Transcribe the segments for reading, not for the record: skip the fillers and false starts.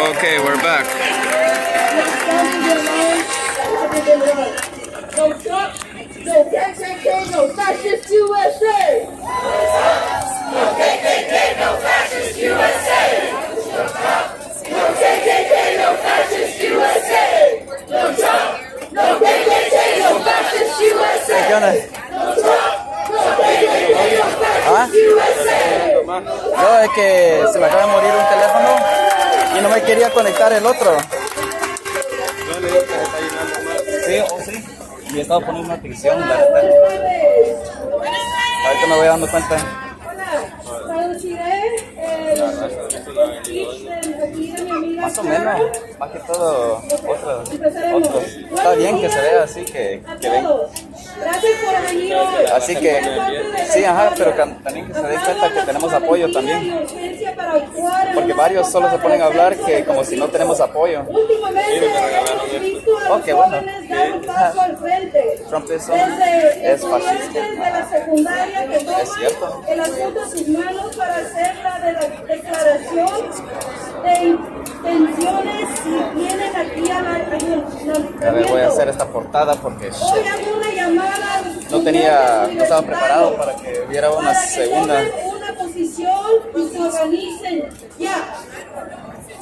Okay, we're back. No Trump, no KKK, no fascist USA. No KKK, no fascist USA. No Trump, no KKK, no fascist USA. No Trump, no KKK, no fascist USA. ¿Qué onda? No Trump, no KKK, no fascist USA. No, es que se me acaba de morir un teléfono y no me quería conectar el otro. Sí, sí. Y he estado poniendo una atención, la verdad. Ahorita me voy dando cuenta. Más o menos, más que todo, otro. Está bien que se vea así, que ven. Gracias por venir hoy. Así que, sí, ajá, pero también que se den cuenta que tenemos apoyo también. Porque varios solo se ponen a hablar que como si no tenemos apoyo. Oh, qué bueno. Trump es fascista. Es cierto. El asunto a sus manos para hacer la declaración de intenciones y vienen aquí a la A ver, voy a hacer esta portada porque hoy hago una llamada no estaba preparado para que hubiera una segunda. Una posición y se organicen ya.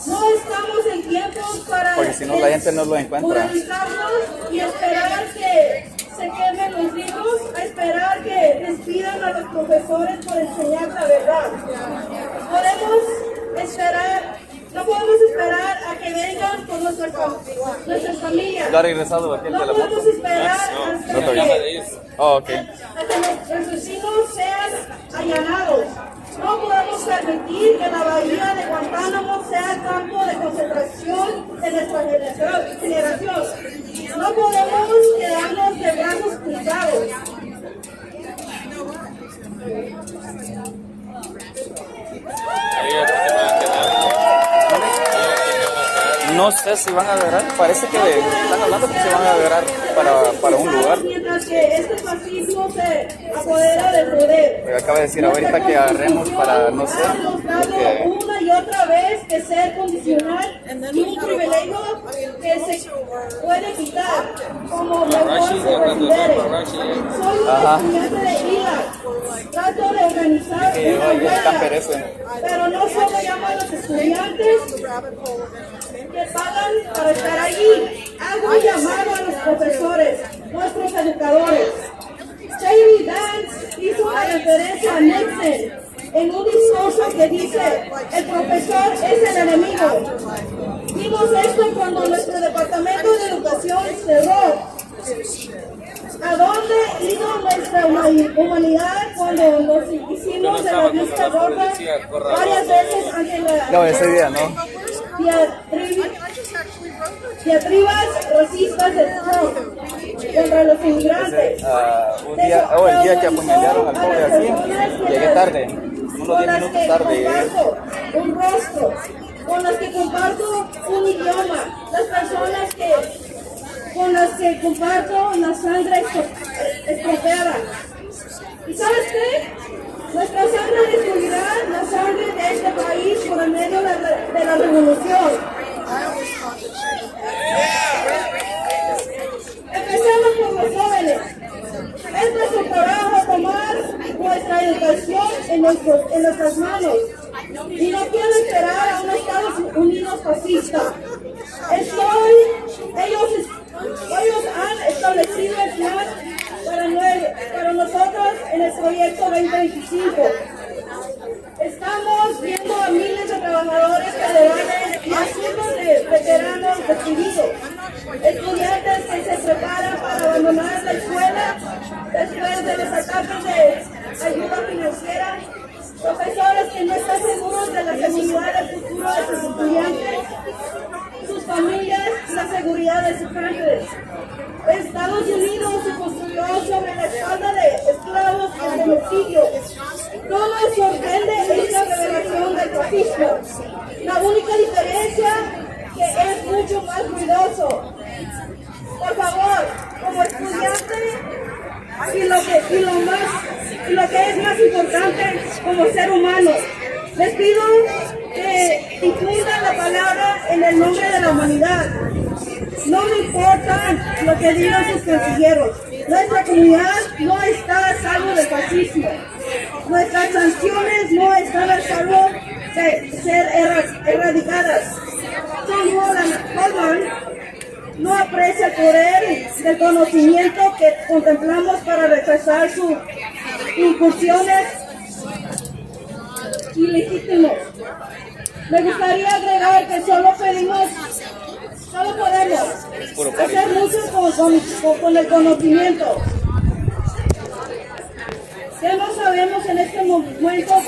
No estamos en tiempos para Porque si no la gente no lo encuentra. Y esperar que se quemen los libros, a esperar que despidan a los profesores por enseñar la verdad. No podemos esperar a que vengan con nuestras familias. ¿Ya ha regresado aquel de la moto? Podemos esperar hasta que nuestros vecinos sean allanados. No podemos permitir que la bahía de Guantánamo sea campo de concentración de nuestra generación. No podemos quedarnos de brazos cruzados. No sé si van a agarrar, parece que están hablando que se van a agarrar para un lugar. Mientras que este fascismo se apodera del poder. Me acaba de decir ahorita que agarremos para, no sé, porque una y otra vez que ser condicional y un privilegio que se puede quitar como mejor se considere. Soy un estudiante de ILA, trato de organizar una huelga, pero no solo llamo a los estudiantes que pagan para estar allí. Hago un llamado a los profesores, nuestros educadores. J.D. Vance hizo una referencia a Nixon en un discurso que dice: el profesor es el enemigo. Vimos esto cuando nuestro departamento de educación cerró. ¿A dónde iba nuestra humanidad cuando nos hicimos en la vista roja varias veces ante la... No, ese día no. Diatribas racistas de Trump contra los inmigrantes. El día que apuñalaron al pobre aquí, llegué tarde, unos 10 minutos tarde. Un rostro, con las que comparto un idioma, las personas con las que comparto la sangre estropeada. ¿Y sabes qué? Nuestra sangre destruirá la sangre de este país por el medio de la revolución. Empecemos por los jóvenes. Es nuestro trabajo tomar nuestra educación en nuestras manos. Y no quiero esperar a un Estados Unidos fascista. Ellos han establecido el plan para nosotros en el proyecto 2025. Estamos viendo a miles de trabajadores federales y a cientos de veteranos despedidos, estudiantes que se preparan para abandonar la escuela después de los ataques de ayuda financiera, profesores que no están seguros de la seguridad del futuro de sus estudiantes, sus familias y la seguridad de sus gentes. Estados Unidos se construyó sobre la espalda de esclavos y genocidio. No nos sorprende esta revelación del fascismo. La única diferencia que es mucho más ruidoso. Por favor, como estudiante y lo que es más importante como ser humano, les pido que difundan la palabra en el nombre de la humanidad. No me importa lo que digan sus cancilleros. Nuestra comunidad no está a salvo del fascismo. Nuestras sanciones no están a salvo de ser erradicadas. John Holland no aprecia el poder del conocimiento que contemplamos para rechazar sus incursiones ilegítimas. Me gustaría agregar que solo podemos hacer mucho con el conocimiento. Ya no sabemos en este momento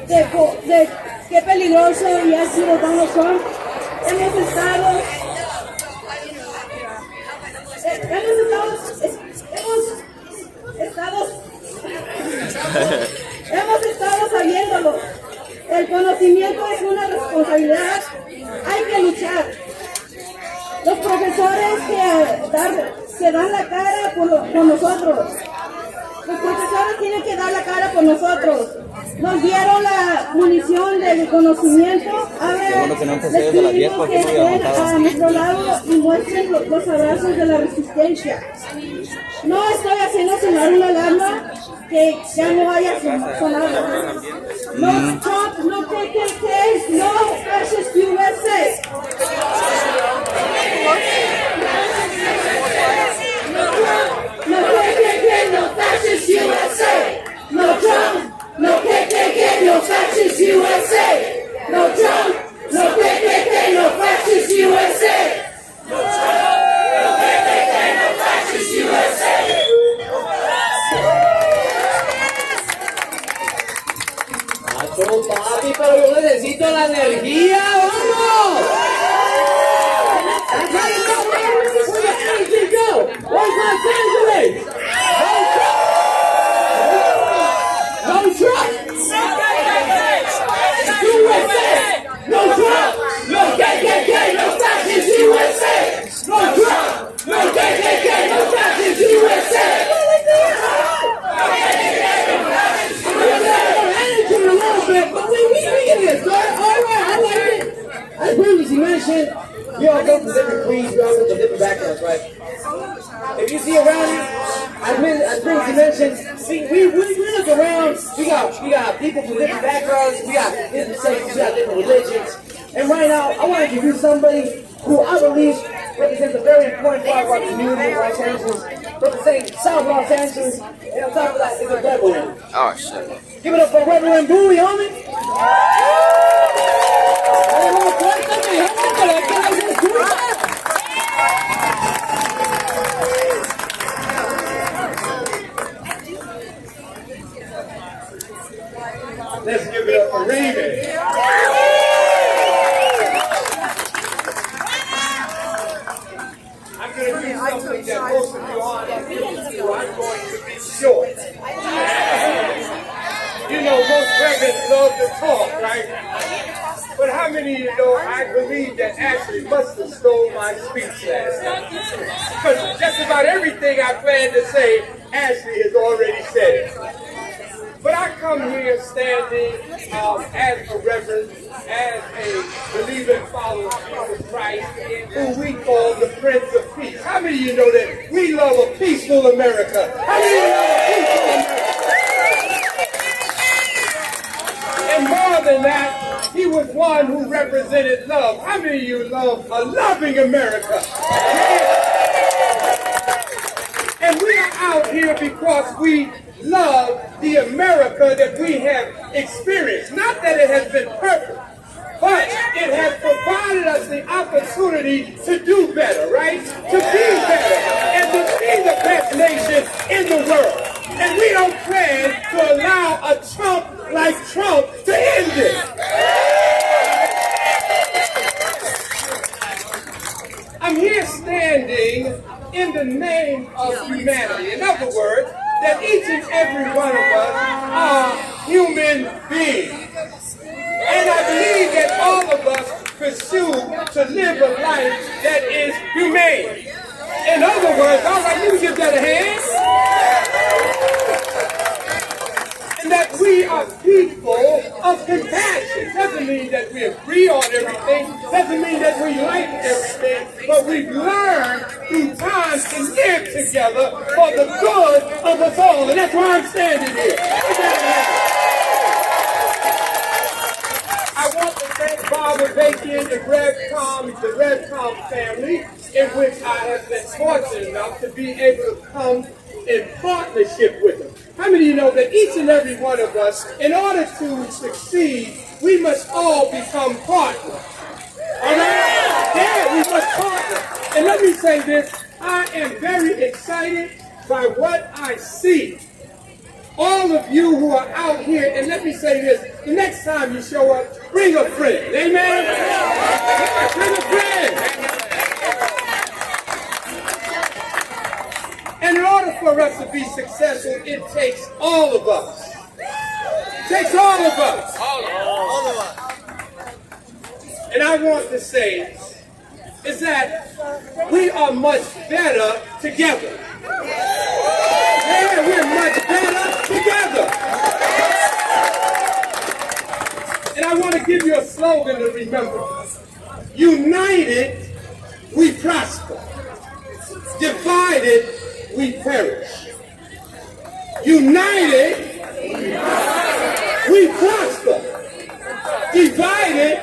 de qué peligroso y ha sido Donald Trump. Hemos estado sabiéndolo. El conocimiento es una responsabilidad. Hay que luchar. Los profesores que dan la cara por nosotros. Los profesores tienen que dar la cara por nosotros. Nos dieron la munición del conocimiento. Ahora les pedimos que estén a nuestro lado y muestren los abrazos de la resistencia. No estoy haciendo sonar una alarma que ya no vaya a sonar. No Trump, no KKK, no fascist USA. No KKK, no fascist USA. No Trump, no KKK, no fascist USA. No Trump, no KKK, no fascist USA. No Trump, no KKK, no fascist USA. Papi, pero yo necesito la energía, vamos. As previously mentioned, we all come from different creeds, we all come from different backgrounds, right? If you see around you, as previously mentioned, we look around, we got people from different backgrounds, we got different sects, we got different religions. And right now, I want to introduce somebody who I believe represents a very important part of our community in Los Angeles, representing South Los Angeles, and on top of that is a Reverend. Oh, shit. Give it up for Reverend Bowie, homie! Let's give it up for Raven. I'm going to do something that most of you aren't used to. I'm going to be short. You know, most reverends love to talk, right? But how many of you know I believe that Ashley must have stole my speech last night? Because just about everything I planned to say, Ashley has already said it. But I come here standing as a reverend, as a believing follower of Jesus Christ, who we call the Prince of Peace. How many of you know that we love a peaceful America? How many of you love a peaceful America? And more than that, he was one who represented love. How many of you love a loving America? And we are out here because we love the America that we have experienced. Not that it has been perfect, but it has provided us the opportunity to do better, right? To be better and to be the best nation in the world. And we don't plan to allow a Trump like Trump to end it. I'm here standing in the name of humanity. In other words, that each and every one of us are human beings. And I believe that all of us pursue to live a life that is humane. In other words, all right, you give that a hand. And that that we are people of compassion. Doesn't mean that we agree on everything. Doesn't mean that we like everything. But we've learned through time to live together for the good of us all. And that's why I'm standing here. I want to thank Barbara Bacon and the Redcom family, in which I have been fortunate enough to be able to come in partnership with them. How many of you know that each and every one of us, in order to succeed, we must all become partners? All right? Yeah, we must partner. And let me say this, I am very excited by what I see. All of you who are out here, and let me say this, the next time you show up, bring a friend. Amen? Bring a friend. And in order for us to be successful, it takes all of us. It takes all of us. All of us. And I want to say is that we are much better together. Yeah, we're much better together. And I want to give you a slogan to remember. United, we prosper. Divided, we perish. United, we prosper. Divided,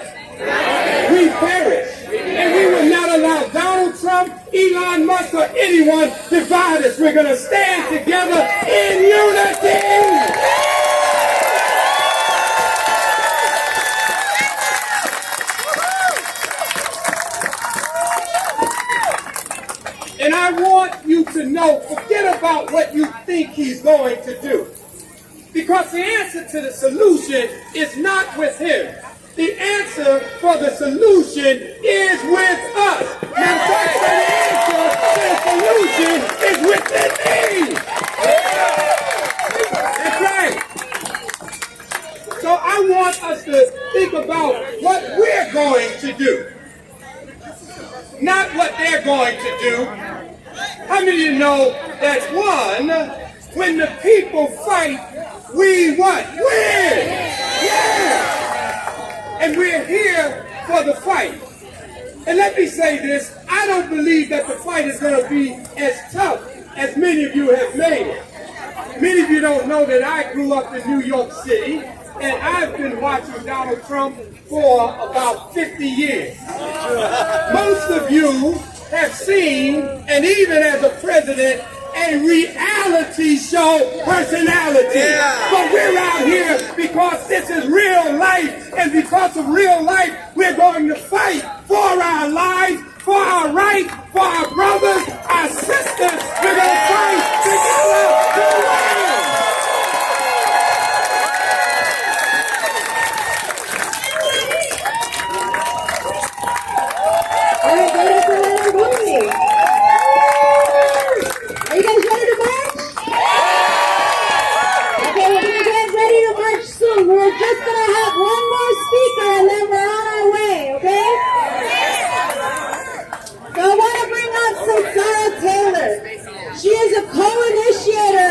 we perish. And we will not allow Donald Trump, Elon Musk, or anyone divide us. We're going to stand together in unity. And I want you to know, forget about what you think he's going to do. Because the answer to the solution is not with him. The answer for the solution is with us. Matter of fact, the answer to the solution is within me. That's right. So I want us to think about what we're going to do. Not what they're going to do. How many of you know that when the people fight, we what? Win! Yeah! And we're here for the fight. And let me say this, I don't believe that the fight is going to be as tough as many of you have made it. Many of you don't know that I grew up in New York City, and I've been watching Donald Trump for about 50 years. Most of you have seen, and even as a president, a reality show personality. Yeah. But we're out here because this is real life, and because of real life, we're going to fight for our lives, for our rights, for our brothers, our sisters. We're going to fight together to win. All right, ready for another movie? Are you guys ready to march? Okay, we're going to get ready to march soon. We're just going to have one more speaker and then we're on our way, okay? So I want to bring up Sarah Taylor. She is a co-initiator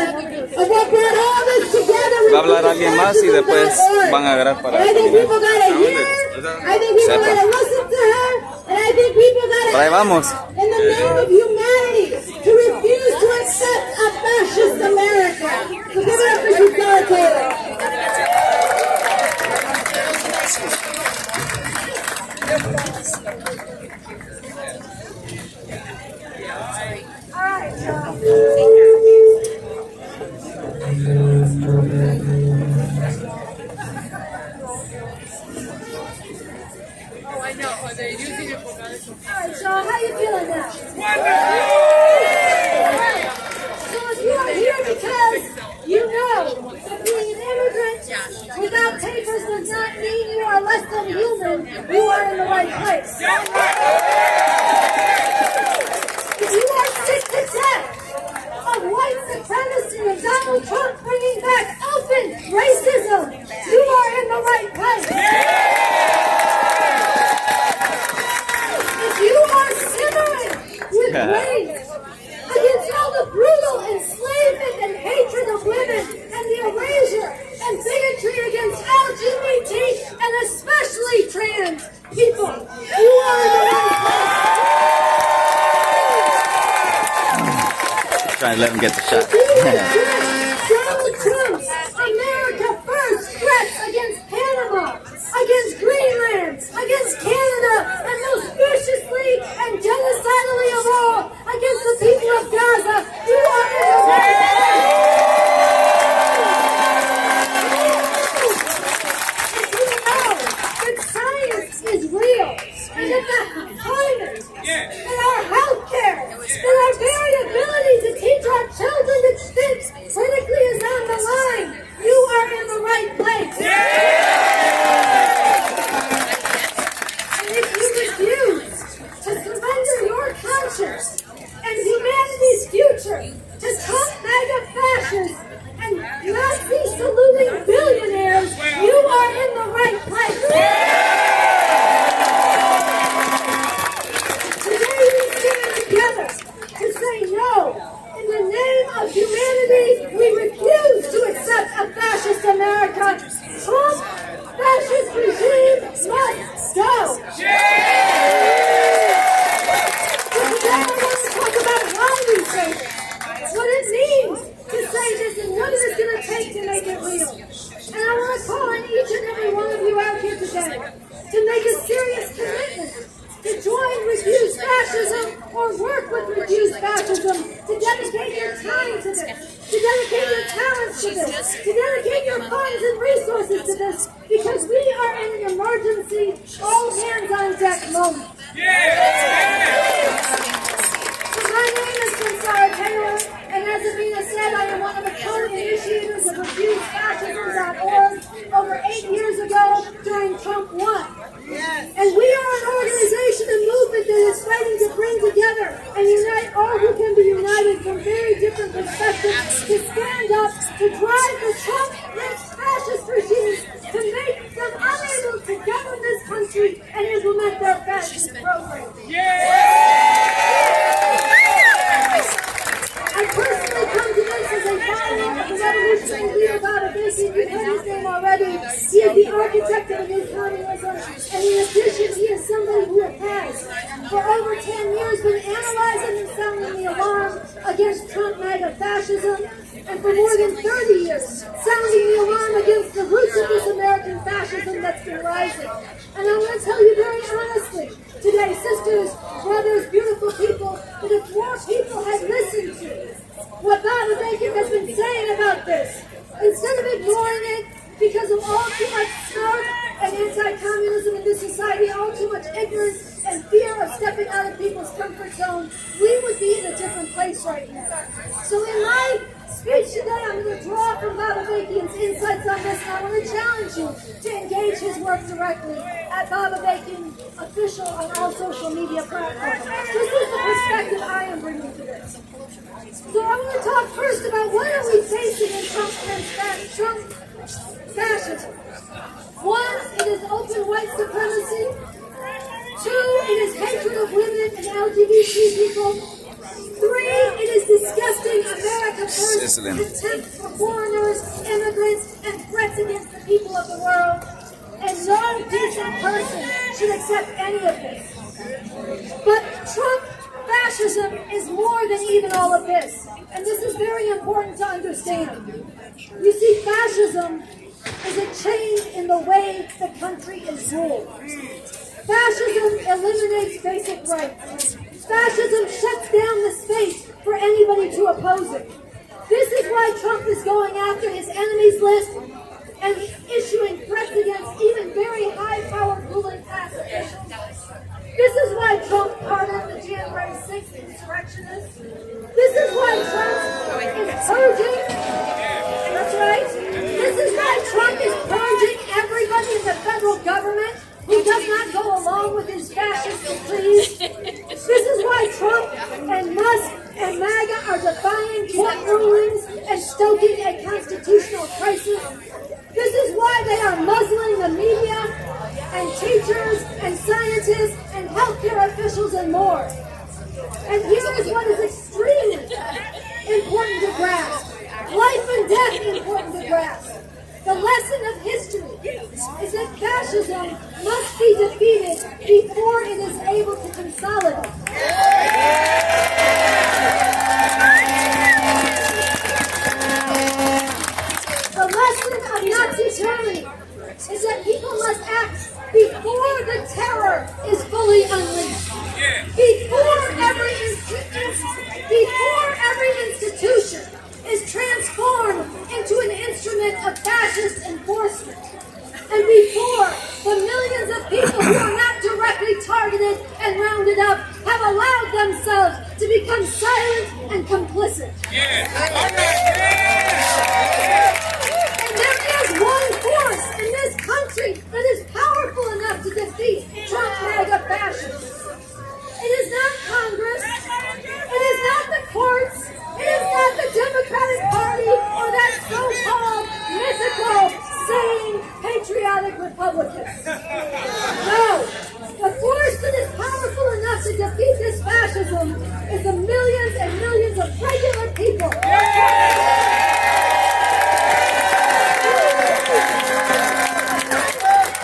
of what brought all this together. Va a hablar alguien más y después van a agarrar para I think people gotta hear, I think people gotta listen to her, and I think people gotta act in the name of humanity to refuse to accept a fascist America. So give it up for Sarah Taylor. Alright, so how you feeling now? So if you are here because you know that being an immigrant without papers does not mean you are less than human, you are in the right place. If you are sick to death of white supremacy and Donald Trump bringing back open racism, you are in the right place. If you are simmering with rage against all the brutal enslavement and hatred of women and the erasure and You are in the right place. Trying to let him get the shot. Donald Trump's America First threats against Panama, against Greenland, against Canada, and most viciously and genocidally of all, against the people of Gaza. You are in the right place. That science is real, and that the climate, and our health care, and our very ability to teach our children that think critically is on the line. You are in the right place. And if you refuse to surrender your conscience and humanity's future to Trump MAGA fascists and Nazi saluting billionaires, you are in the right place. Today we stand together to say no. In the name of humanity, we refuse to accept a fascist America. Trump's fascist regime must go. But today I want to talk about why we say this, what it means to say this, and what it is going to take to make it real. And I want to call on each and every one of you out here today to make a serious commitment to join Refuse Fascism or work with Refuse Fascism, to dedicate your time to this, to dedicate your talents to this, to dedicate your funds and resources to this, because we are in an emergency, all hands on deck moment. So my name is Sarah Taylor, and as Amina said, I am one of the co-initiators of RefuseFascism.org over 8 years ago during Trump 1. And we are an organization and movement that is fighting to bring together and unite all who can be united from very different perspectives to stand up to drive the Trump fascist regime to make them unable to govern this country and implement their fascist program. I personally come to this as a follower of the revolutionary leader Bobby. You've heard his name already. He is the architect of new communism, and in addition, he is somebody who has, for over 10 years, been analyzing and sounding the alarm against Trump MAGA fascism, and for more than 30 years, sounding the alarm against the roots of this American fascism that's been rising. And I want to tell you very honestly, today, sisters, brothers, beautiful people, that if more people had listened to what Bob Bacon has been saying about this, instead of ignoring it because of all too much snark and anti-communism in this society, all too much ignorance and fear of stepping out of people's comfort zone, we would be in a different place right now. So in my speech today, I'm going to draw from Bob Bacon's insights on this, and I want to challenge you to engage his work directly at Bob Bacon Official on all social media platforms. This is the perspective I am bringing to this. So I want to talk first about what are we facing in Trump fascism. One, it is open white supremacy. Two, it is hatred of women and LGBT people. Three, it is disgusting America First contempt for foreigners, immigrants, and threats against the people of the world. And no decent person should accept any of this. But Trump fascism is more than even all of this. And this is very important to understand. You see, fascism is a change in the way the country is ruled. Fascism eliminates basic rights. Fascism shuts down the space for anybody to oppose it. This is why Trump is going after his enemies list and issuing threats against even very high-powered ruling class officials. This is why Trump pardoned the January 6th insurrectionists. This is why Trump is purging. That's right. This is why Trump is purging everybody in the federal government who does not go along with his fascist decrees. This is why Trump and Musk and MAGA are defying court rulings and stoking a constitutional crisis. This is why they are muzzling the media and teachers and scientists and healthcare officials and more. And here is what is extremely important to grasp. Life and death important to grasp. The lesson of history is that fascism must be defeated before it is able to consolidate. The lesson of Nazi Germany is that people must act before the terror is fully unleashed. Before every institution is transformed into an instrument of fascist enforcement. And before the millions of people who are not directly targeted and rounded up have allowed themselves to become silent and complicit. And there is one force in this country that is powerful enough to defeat Trump MAGA fascists. It is not Congress. It is not the courts. It is not the Democratic Party or that so-called mythical, sane, patriotic Republicans. No. The force that is powerful enough to defeat this fascism is the millions and millions of regular people.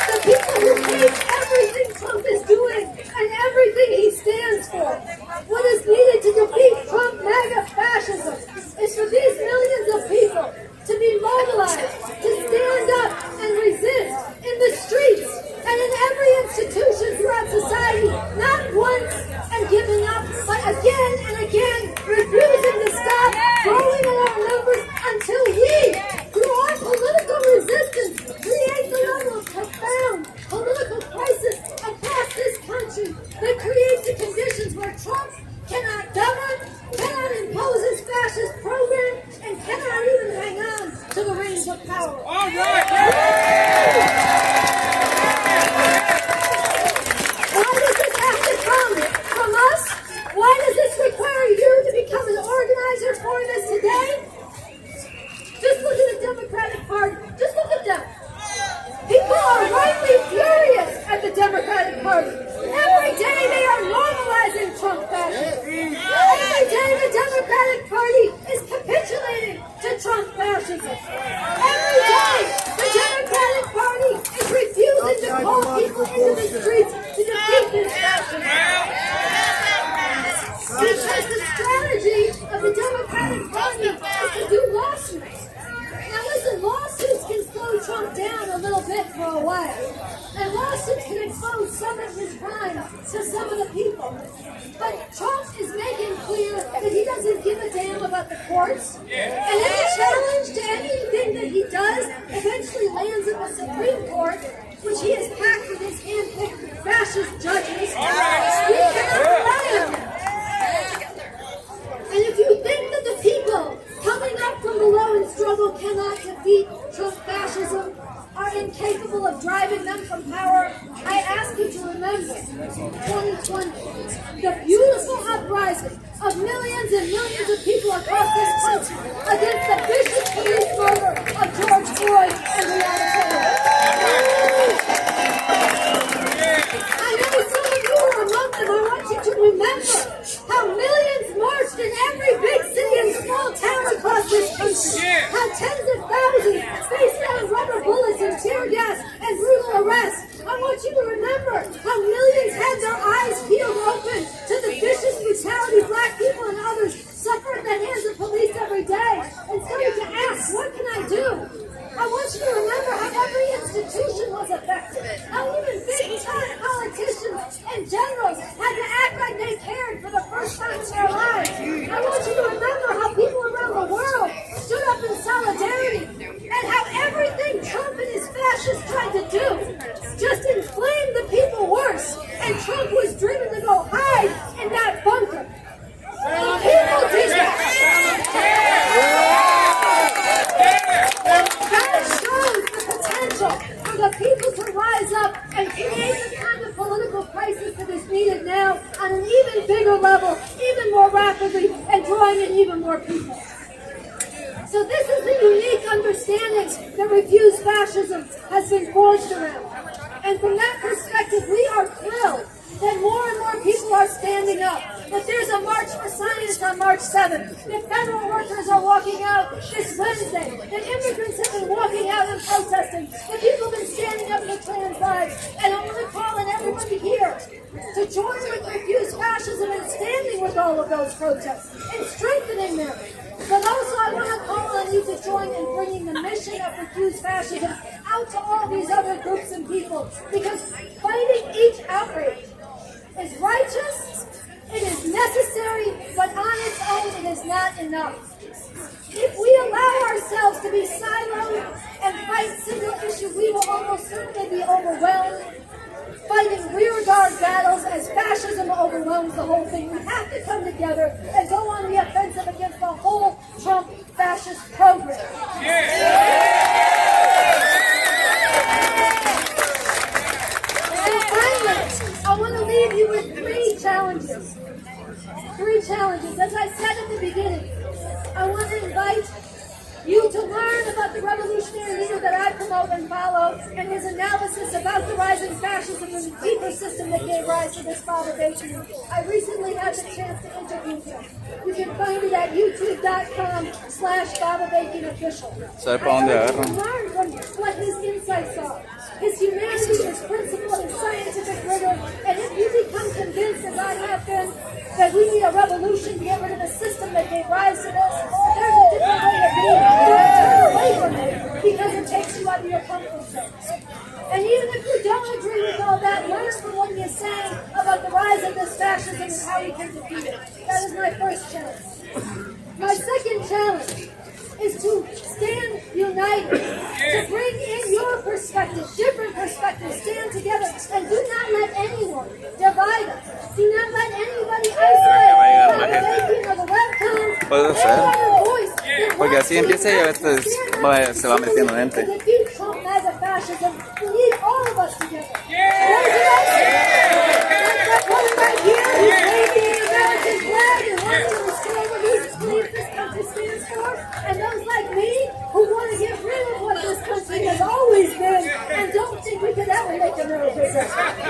The people who hate everything Trump is doing and everything he stands for. What is needed to defeat Trump MAGA fascism is for these millions of people to be mobilized, to stand up and resist in the streets and in every institution throughout society, not once and giving up, but again and again, refusing to stop growing in our numbers until we, through our political resistance, create the level of profound political crisis across this country that creates the conditions where Trump cannot govern, cannot impose his fascist program, and cannot even hang on to the reins of power. All right. Why does this have to come from us? Why does this require you to become an organizer for this today? Just look at the Democratic Party. Just look at them. People are rightly furious at the Democratic Party. Every day they are normalizing Trump fascism. Every day the Democratic Party is capitulating to Trump fascism. Every day the Democratic Party is refusing to call people into the streets to defeat this fascism. Because the strategy of the Democratic Party is to do lawsuits. Now listen, lawsuits can slow Trump down a little bit for a while. And lawsuits can expose some of his crimes to some of the people. But Trump is making clear that he doesn't give a damn about the courts. And any challenge to anything that he does eventually lands in the Supreme Court, which he has packed with his hand-picked fascist judges. We cannot rely on him. And if you think that the people coming up from below in struggle cannot defeat Trump fascism, are incapable of driving them from power, I ask you to remember 2020, the beautiful uprising of millions and millions of people across this country against the vicious police murder of George Floyd and Breonna Taylor. I know some of you are among them. I want you to remember how millions marched in every big city and small town across this country. How tens of thousands faced down rubber bullets and tear gas and brutal arrests. I want you to remember how millions had their eyes peeled open to the vicious brutality black people and others suffer at the hands of police every day and started to ask, what can I do? I want you to remember how every institution was affected. How even big-time politicians and generals had to act like they cared for the first time in their lives. I want you to remember how people around the world stood up in solidarity and how everything Trump and his fascists tried to do just inflamed the people worse, and Trump was driven to go hide in that bunker. And people did that. That shows the potential for the people to rise up and create the kind of political crisis that is needed now on an even bigger level, even more rapidly, and drawing in even more people. So this is the unique understanding that Refuse Fascism has been forged around. And from that perspective, we are thrilled that more and more people are standing up. That there's a March for Science on March 7th. That federal workers are walking out this Wednesday. That immigrants have been walking out and protesting. That people have been standing up for trans lives. And I want to call on everybody here to join with Refuse Fascism and standing with all of those protests and strengthening them. But also I want to call on you to join in bringing the mission of Refuse Fascism out to all these other groups and people. Because fighting each outrage is righteous, it is necessary, but on its own it is not enough. If we allow ourselves to be siloed and fight single issue, we will almost certainly be overwhelmed. Fighting rearguard battles as fascism overwhelms the whole thing. We have to come together and go on the offensive against the whole Trump fascist program. And finally, I want to leave you with three challenges. As I said at the beginning, I want to invite you to learn about the revolutionary leader that I promote and follow and his analysis about the rising fascism and the deeper system that gave rise to this Baba Bacon. I recently had the chance to interview him. You can find it at youtube.com/Baba Bacon Official. I learned from what his insights are. His humanity, his principle, his scientific rigor, and if you become convinced, as I have been, that we need a revolution to get rid of the system that gave rise to this, there's a different way of being. Don't turn away from it because it takes you out of your comfort zone. And even if you don't agree with all that, learn from what he is saying about the rise of this fascism and how we can defeat it. That is my first challenge. My second challenge is to stand united, to bring in your perspective, different perspectives, stand together, and do not let anyone divide us. Do not let anybody isolate the Bacon or the webcams, any other voice. Porque así empieza y a veces se va metiendo gente. To defeat Trump fascism, we need all of us together. That's one right here who's waving the American flag and wanting to restore what he believes this country stands for. And those like me who want to get rid of what this country has always been and don't think we could ever make America great. We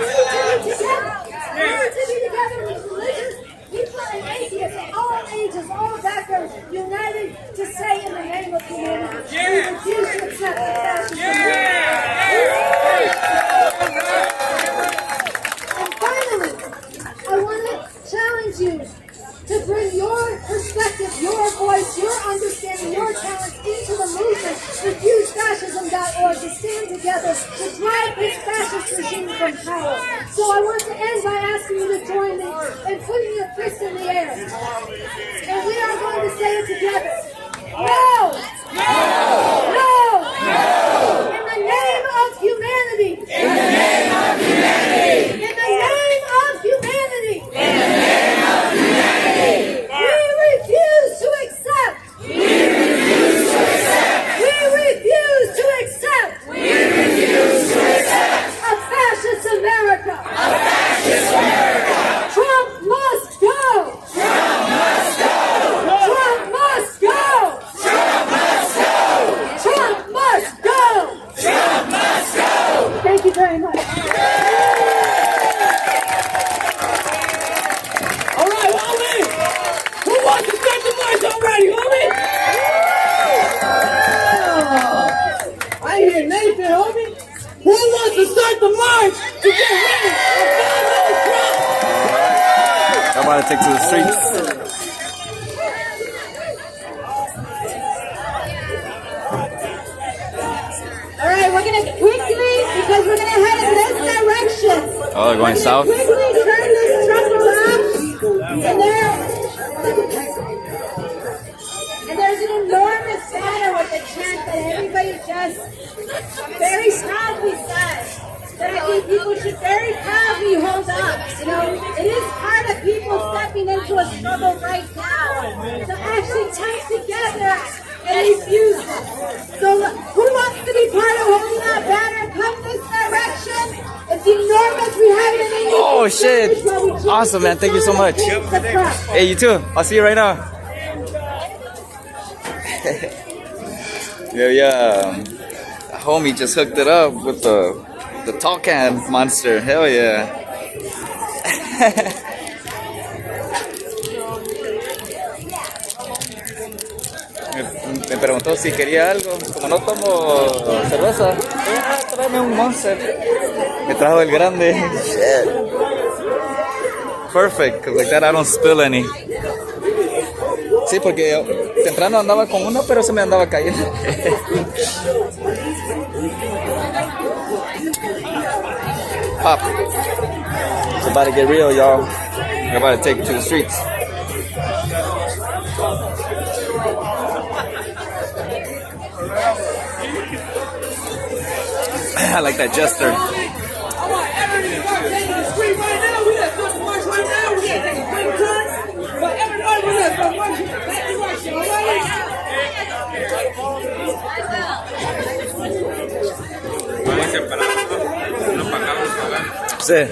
need to be together. We need to be together with religious people and atheists of all ages, all backgrounds, united to say in the name of humanity, we refuse to accept the fascism. And finally, I want to challenge you to bring your perspective, your voice, your understanding, your talents into the movement, refusefascism.org, to stand together to drive this fascist regime from power. So I want to end by asking you to join me in putting your fist in the air. And we are going to say it together. No! No! No! No! In the name of humanity! In the name of humanity! In the name of humanity! In the name of humanity! We refuse to accept! We refuse to accept! We refuse to accept! We refuse to accept! A fascist America! A fascist America! Trump must go! Trump must go! Trump must go! Trump must go! Trump must go! Trump must go! Thank you very much. All right, homie. Who wants to start the march already, homie? I hear Nathan, homie. Who wants to start the march to get ready to follow Trump? I'm about to take to the streets. All right, we're going to quickly, because we're going to head in this direction. Oh, they're going south? Quickly turn this truck around. And there's an enormous banner with a chant that everybody just very proudly says. That I think people should very proudly hold up. You know, it is part of people stepping into a struggle right now to actually come together and refuse it. So who wants to be part of holding that banner? Come this direction. It's enormous. We have it in English. Oh shit! Awesome, man. Thank you so much. Hey, you too. I'll see you right now. Yeah. Homie just hooked it up with the tall can monster. Hell yeah. Me preguntó si quería algo. Como no tomo cerveza, tráeme un Monster. Me trajo el grande. Perfect, because like that I don't spill any. Sí, porque temprano andaba con uno, pero se me andaba cayendo. Pop. It's about to get real, y'all. We're about to take it to the streets. I like that jester. Sí.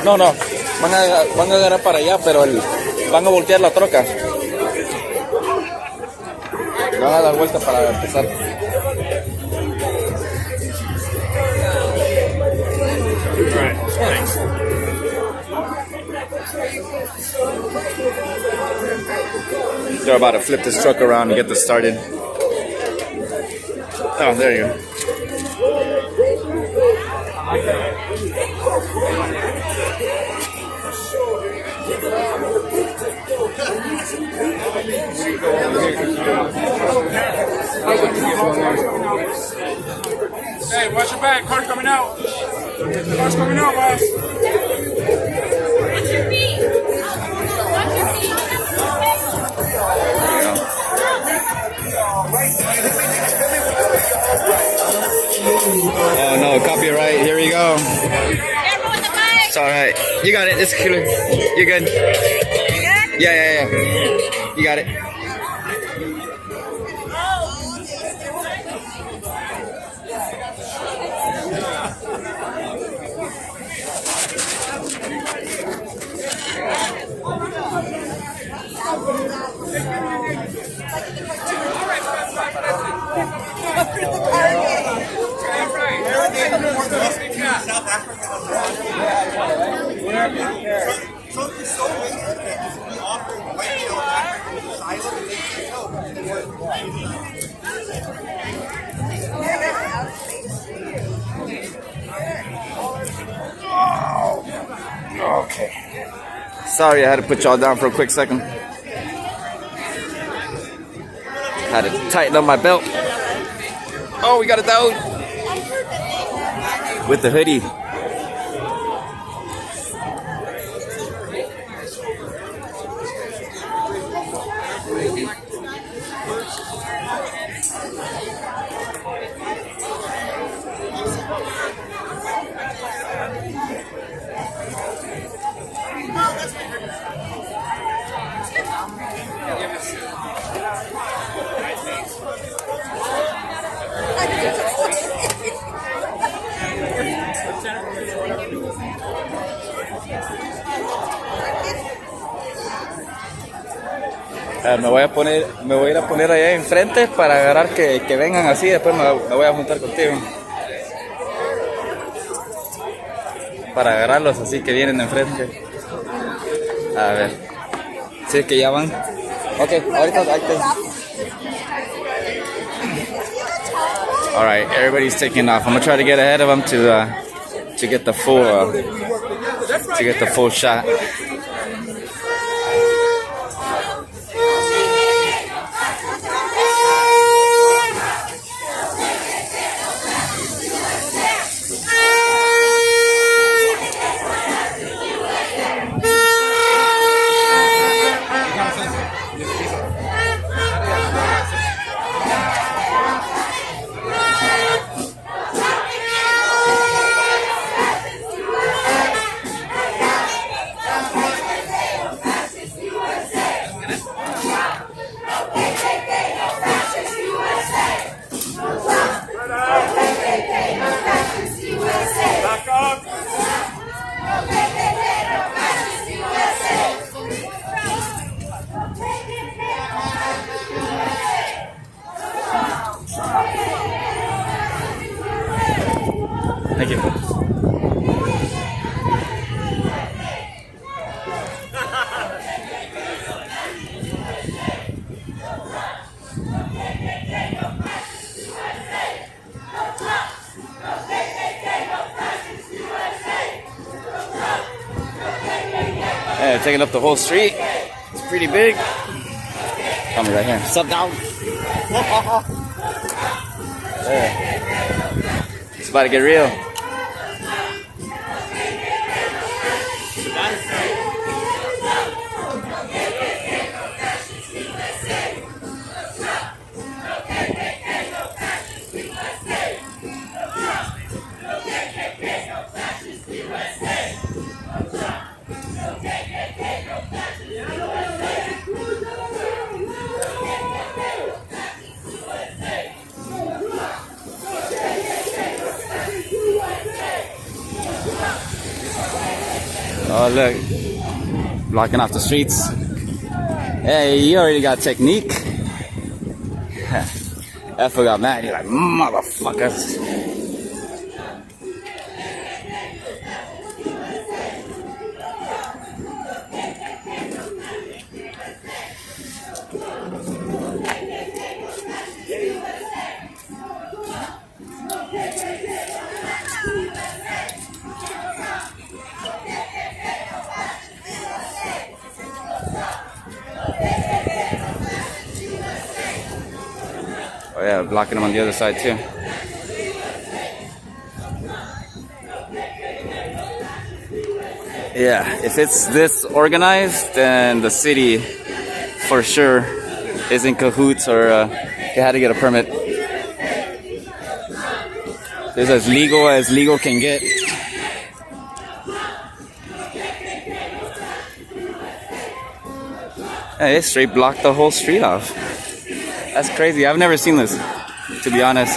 No, van a agarrar para allá, pero van a voltear la troca. Van a dar vuelta para empezar. They're about to flip this truck around and get this started. Oh, there you go. Hey, watch your back. Car's coming out. Car's coming out, boss. Watch your feet. Watch your feet. Oh no, copyright. Here we go. It's alright. You got it. It's clear. You're good. Yeah. You got it. Okay. Sorry, I had to put y'all down for a quick second. Had to tighten up my belt. Oh, we got it down. With the hoodie. Me voy a ir a poner allá enfrente para agarrar que vengan así, después me voy a juntar contigo. Para agarrarlos así que vienen de enfrente. A ver. Sí, que ya van. Ok, ahorita hay que... Alright, everybody's taking off. I'm gonna try to get ahead of them to get the full shot. Yeah, taking up the whole street. It's pretty big. Tell me right here. What's up, dog? Yeah. It's about to get real. Oh look, blocking off the streets. Hey, you already got technique. That fool got mad. He's like, motherfuckers. Oh yeah, blocking them on the other side too. Yeah, if it's this organized, then the city for sure is in cahoots, or they had to get a permit. It's as legal can get. Hey, they straight blocked the whole street off. That's crazy. I've never seen this, to be honest.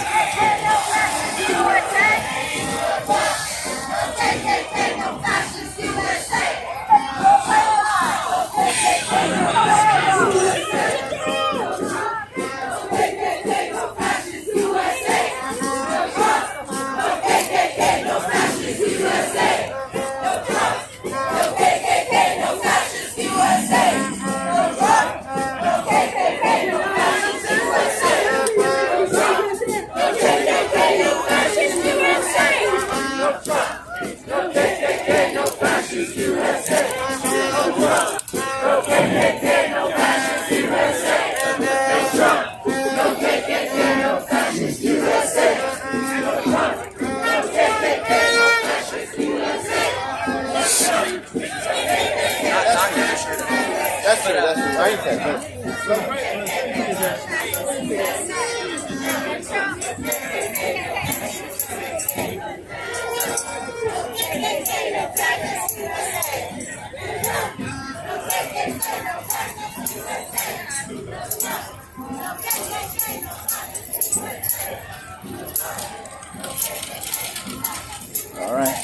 All right,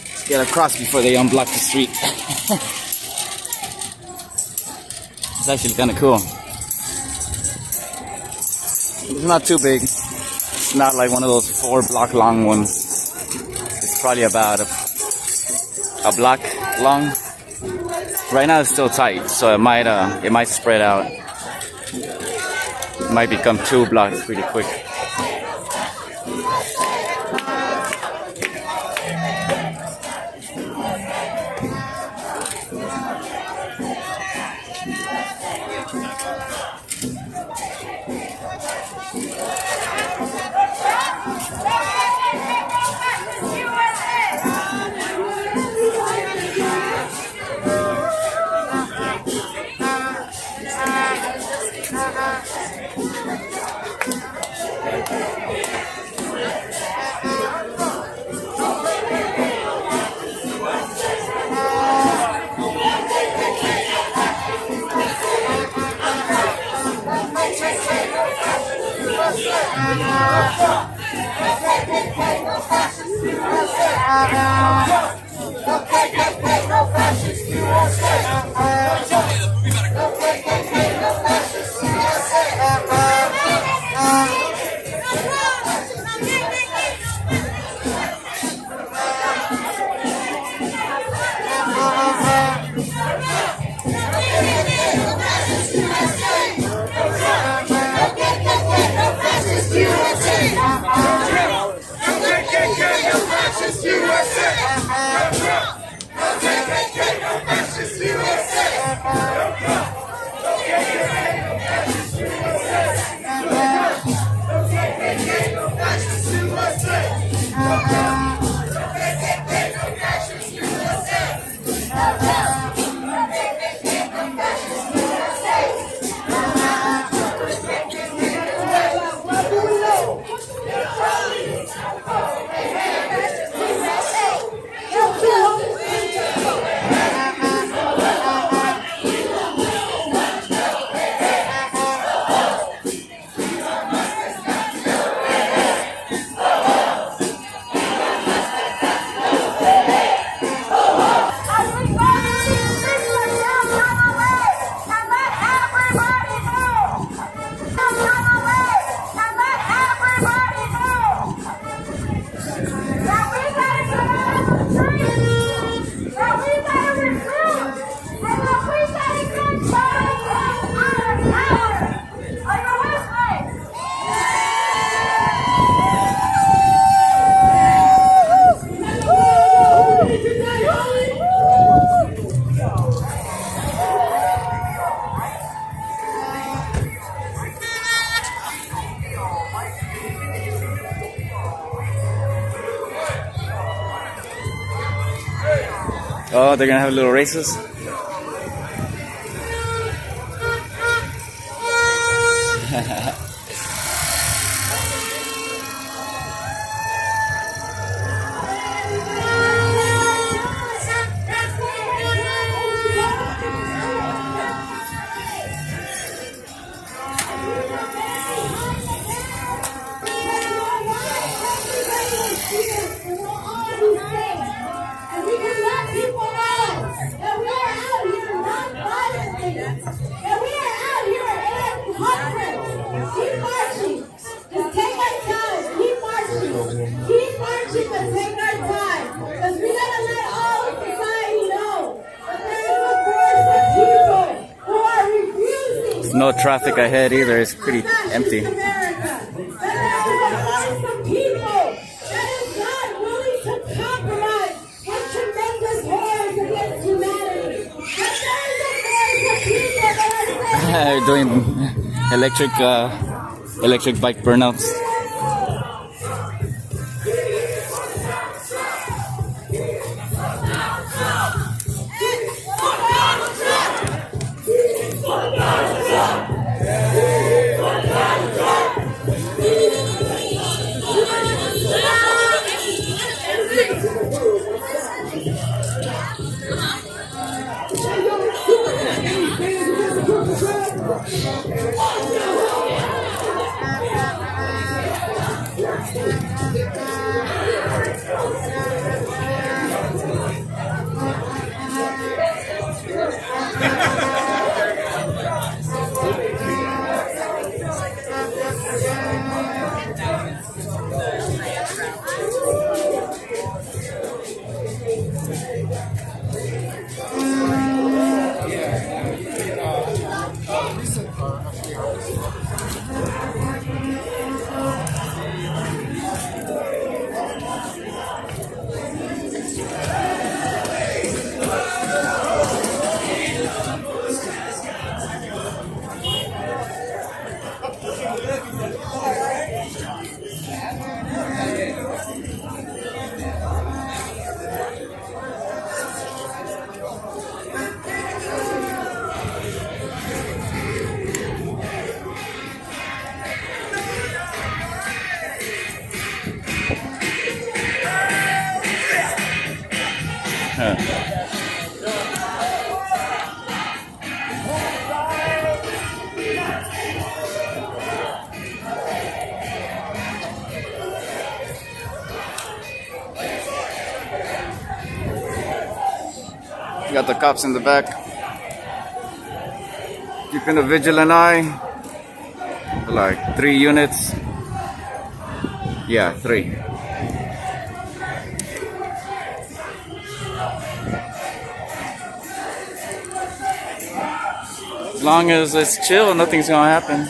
let's get across before they unblock the street. It's actually kind of cool. It's not too big. It's not like one of those 4-block long ones. It's probably about a block long. Right now it's still tight, so it might spread out. It might become 2 blocks pretty quick. Oh, they're gonna have little races. No traffic ahead either. It's pretty empty. Doing electric bike burnouts. Got the cops in the back, keeping a vigilant eye. Like 3 units. Yeah, 3. As long as it's chill, nothing's gonna happen.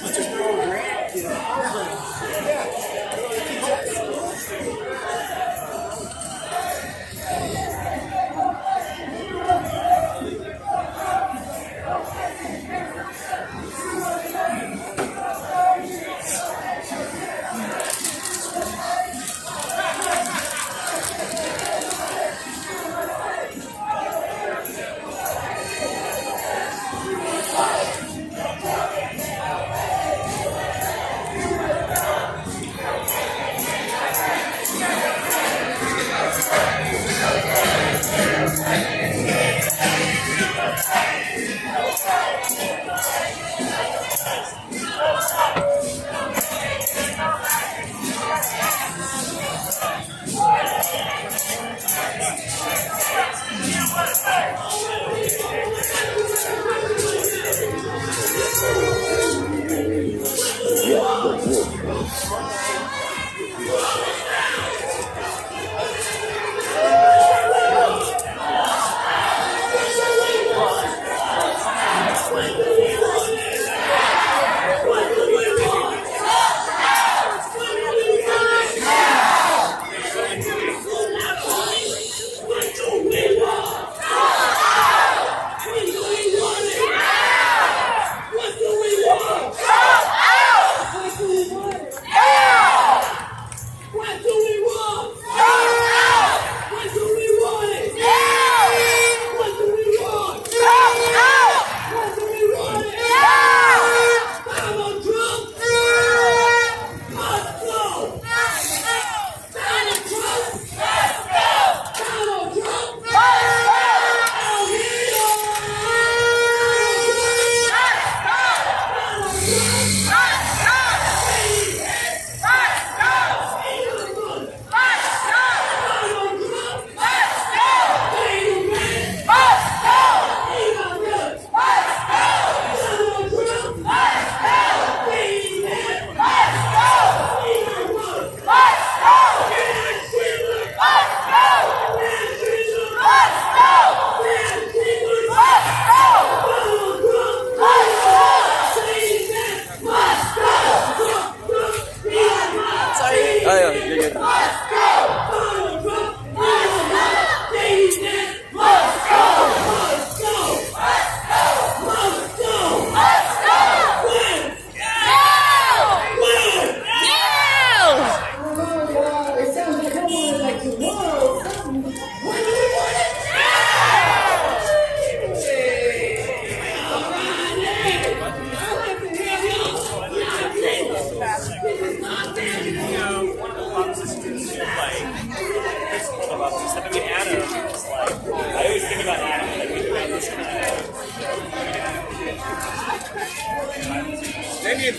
Damien.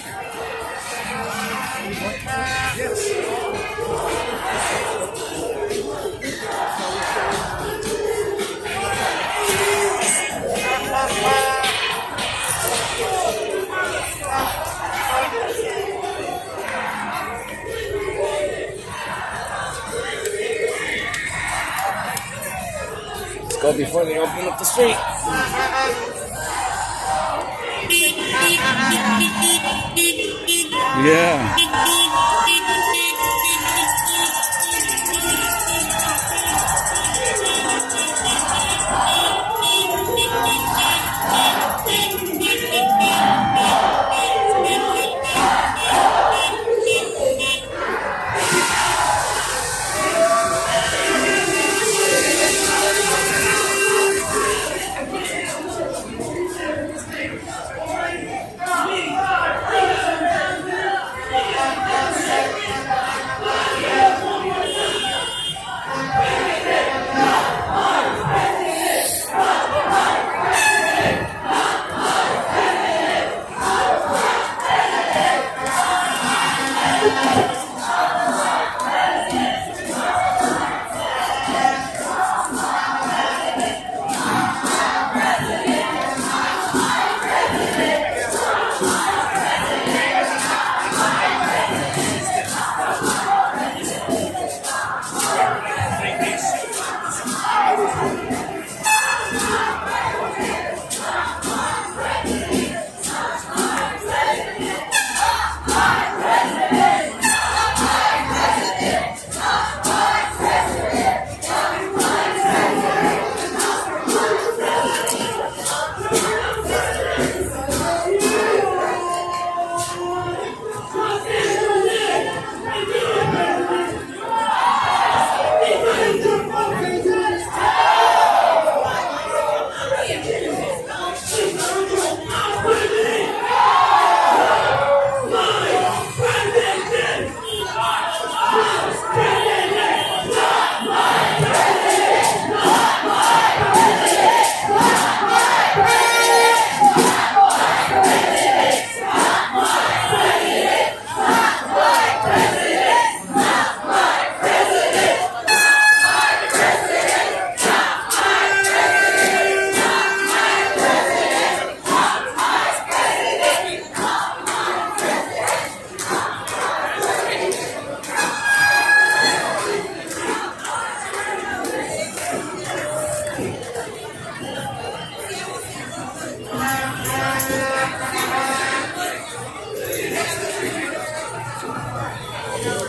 Let's go before they open up the street. Yeah.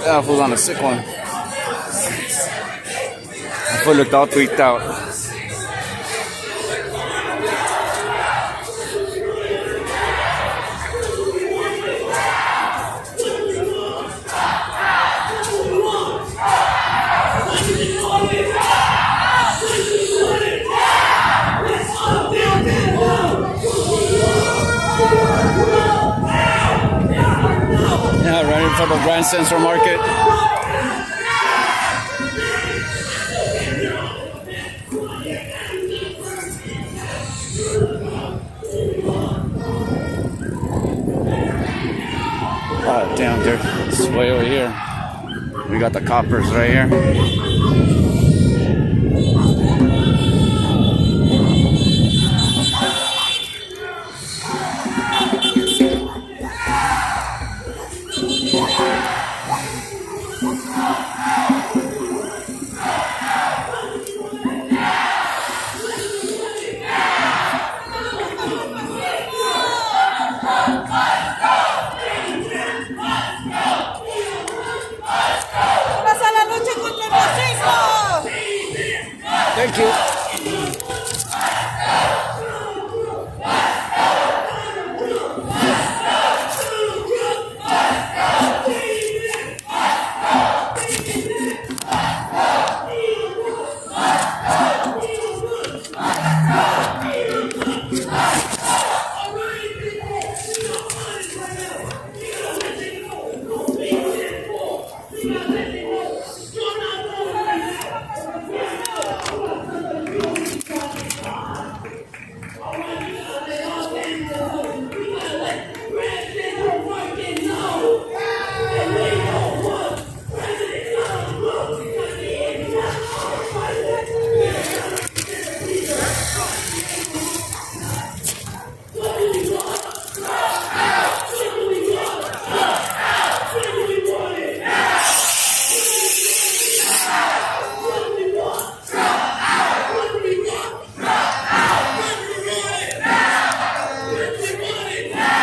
That fool's on a sick one. That fool looked all tweaked out. Yeah, right in front of Gran Central Market. Oh, damn, dude. It's way over here. We got the coppers right here. ¡Pasa la lucha contra el racismo!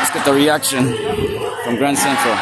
Let's get the reaction from Grand Central.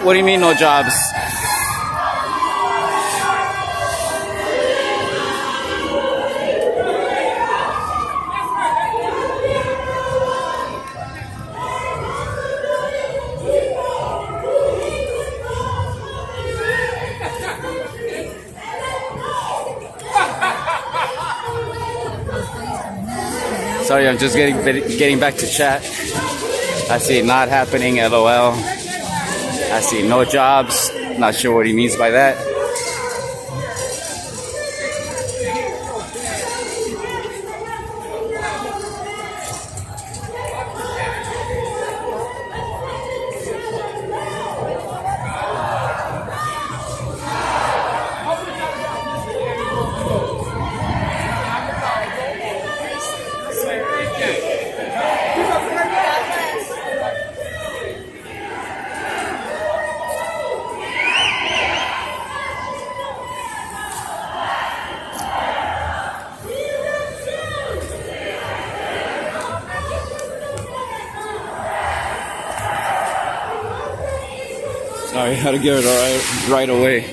What do you mean, no jobs? Sorry, I'm just getting back to chat. I see not happening, LOL. I see no jobs. Not sure what he means by that. Sorry, how to get it right away.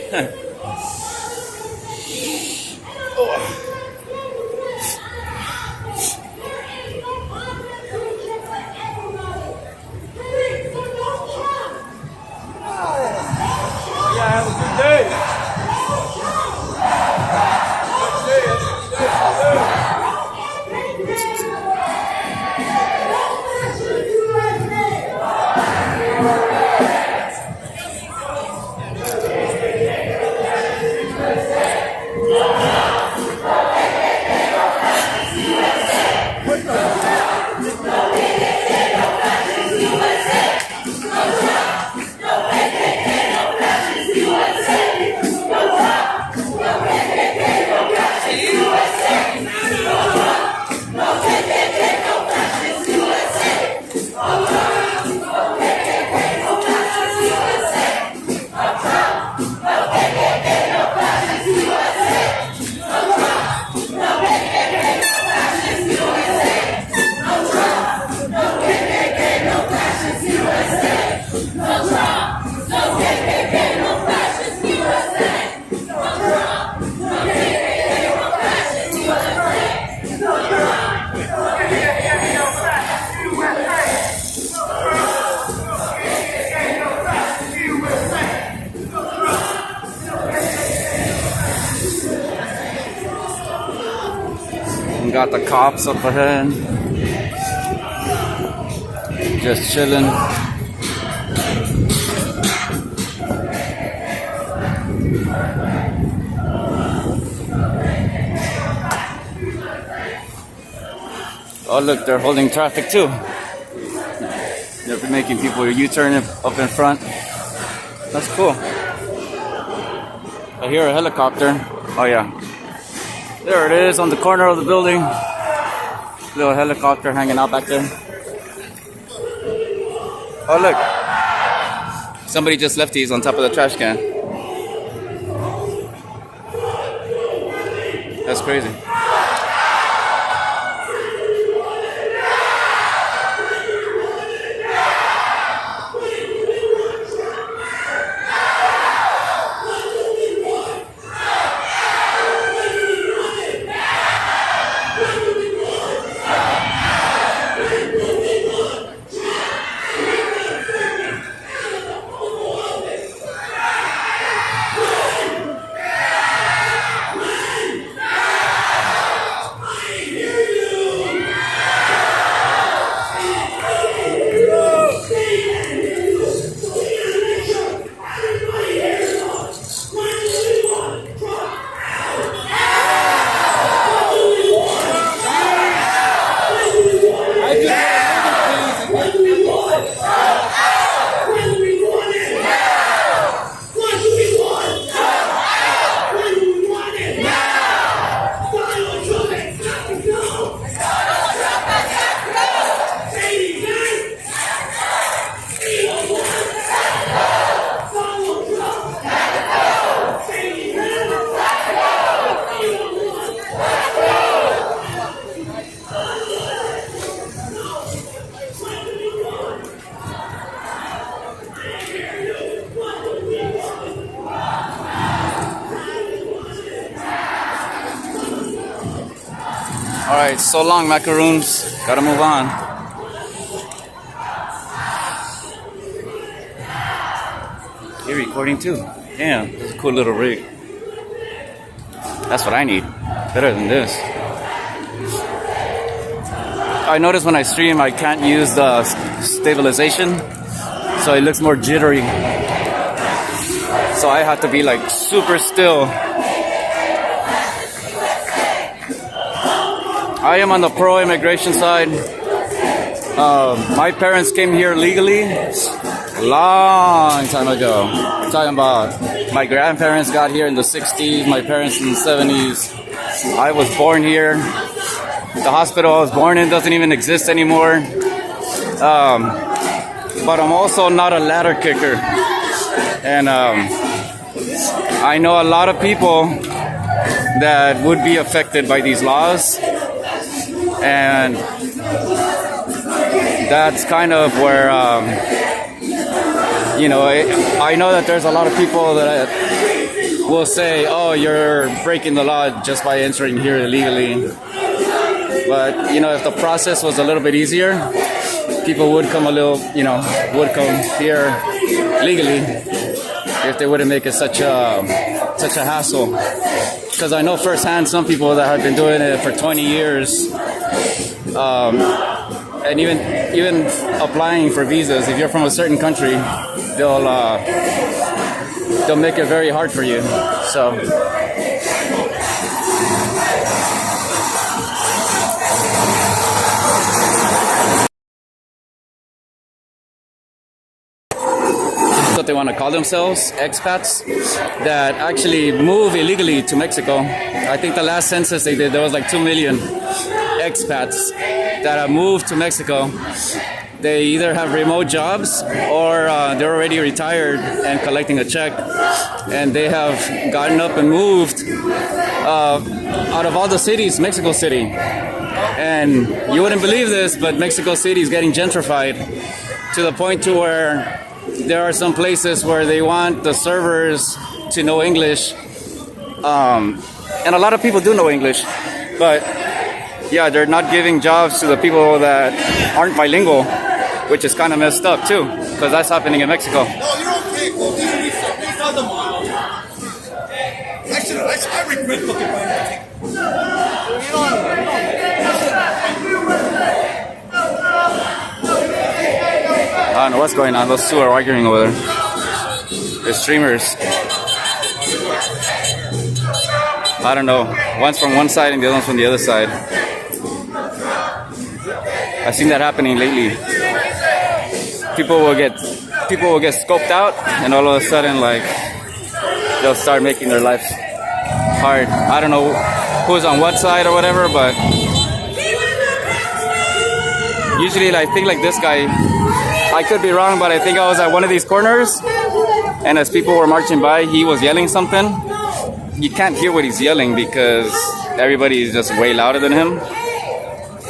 got the cops up ahead. Just chilling. Oh look, they're holding traffic too. They're making people U-turn up in front. That's cool. I hear a helicopter. Oh yeah. There it is on the corner of the building. Little helicopter hanging out back there. Oh look. Somebody just left these on top of the trash can. That's crazy. Alright, so long macaroons. Gotta move on. You're recording too? Damn, this is a cool little rig. That's what I need. Better than this. I notice when I stream I can't use the stabilization, so it looks more jittery. So I have to be like super still. I am on the pro-immigration side. My parents came here legally a long time ago. I'm talking about my grandparents got here in the 60s, my parents in the 70s. I was born here. The hospital I was born in doesn't even exist anymore. But I'm also not a ladder kicker. And I know a lot of people that would be affected by these laws. And that's kind of where, I know that there's a lot of people that will say, oh, you're breaking the law just by entering here illegally. But, if the process was a little bit easier, people would come would come here legally if they wouldn't make it such a hassle. Because I know firsthand some people that have been doing it for 20 years. And even applying for visas, if you're from a certain country, they'll make it very hard for you. So what they want to call themselves, expats that actually move illegally to Mexico. I think the last census they did, there was like 2 million expats that have moved to Mexico. They either have remote jobs or they're already retired and collecting a check, and they have gotten up and moved out of all the cities, Mexico City. And you wouldn't believe this, but Mexico City is getting gentrified to the point to where there are some places where they want the servers to know English. And a lot of people do know English, but yeah, they're not giving jobs to the people that aren't bilingual, which is kind of messed up too, because that's happening in Mexico. No, you're okay. Well, we found them out. I regret fucking buying that ticket. I don't know what's going on. Those two are arguing over there. They're streamers. I don't know. One's from one side and the other one's from the other side. I've seen that happening lately. People will get scoped out, and all of a sudden, like, they'll start making their life hard. I don't know who's on what side or whatever, but usually, I think like this guy, I could be wrong, but I think I was at one of these corners, and as people were marching by, he was yelling something. You can't hear what he's yelling because everybody is just way louder than him,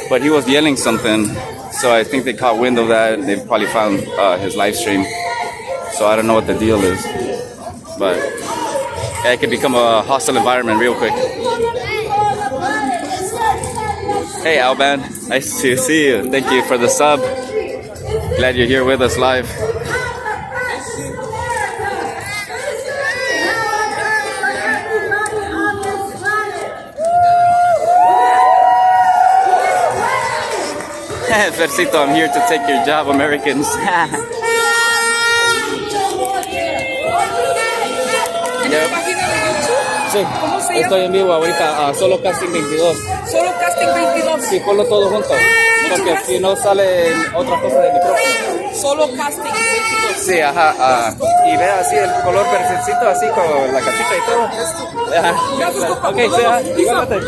but he was yelling something, so I think they caught wind of that. They probably found his live stream, so I don't know what the deal is, but it could become a hostile environment real quick. Hey Alban, nice to see you. Thank you for the sub. Glad you're here with us live. Fercito, I'm here to take your job, Americans. Sí, estoy en vivo ahorita, solo casting 22. Solo casting 22. Sí, ponlo todo junto, porque si no sale otra cosa de micrófono. Solo casting 22. Sí, ajá, y vea así el color perfectito, así con la cachita y todo. Ajá. Ok, sí, igualmente.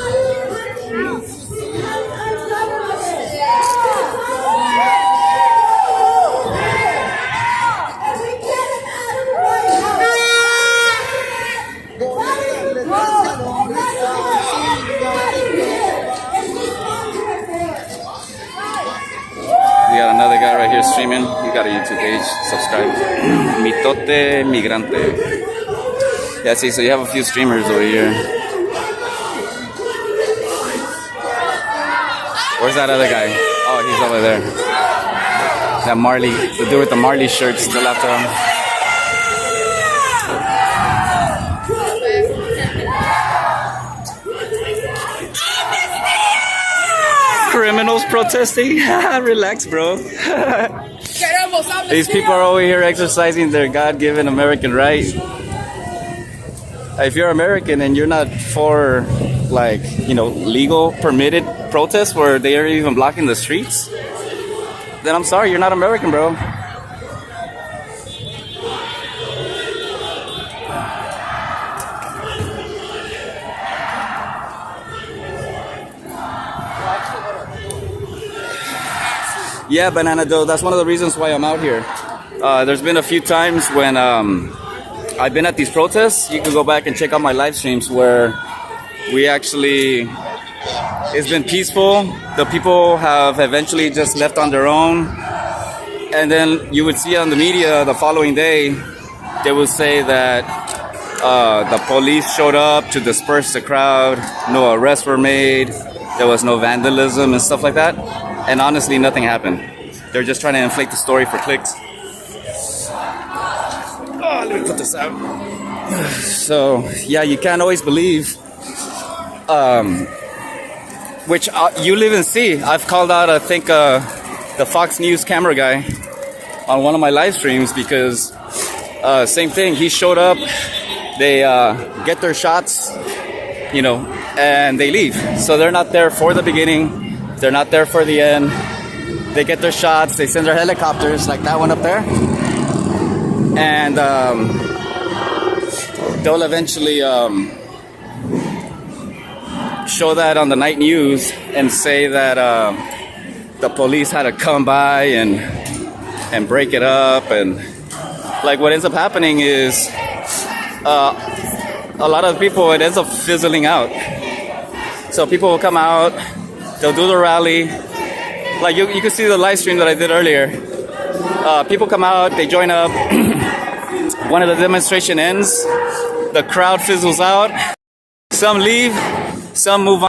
We got another guy right here streaming. He got a YouTube page. Subscribe. Mitote Migrante. Yeah, see, so you have a few streamers over here. Where's that other guy? Oh, he's over there. That Marley, the dude with the Marley shirt still after him. Criminals protesting? Relax, bro. These people are over here exercising their God-given American right. If you're American and you're not for, like, you know, legal, permitted protests where they are even blocking the streets, then I'm sorry, you're not American, bro. Yeah, Banana Dough, that's one of the reasons why I'm out here. There's been a few times when I've been at these protests. You can go back and check out my live streams where we actually, it's been peaceful. The people have eventually just left on their own. And then you would see on the media the following day, they would say that the police showed up to disperse the crowd. No arrests were made. There was no vandalism and stuff like that. And honestly, nothing happened. They're just trying to inflate the story for clicks. Oh, let me put this out. So, yeah, you can't always believe. Which you live and see. I've called out, I think, the Fox News camera guy on one of my live streams because same thing. He showed up. They get their shots, you know, and they leave. So they're not there for the beginning. They're not there for the end. They get their shots. They send their helicopters, like that one up there. And they'll eventually show that on the night news and say that the police had to come by and break it up. And like what ends up happening is a lot of people, it ends up fizzling out. So people will come out, they'll do the rally. Like you can see the live stream that I did earlier. People come out, they join up. One of the demonstration ends, the crowd fizzles out. Some leave, some move on.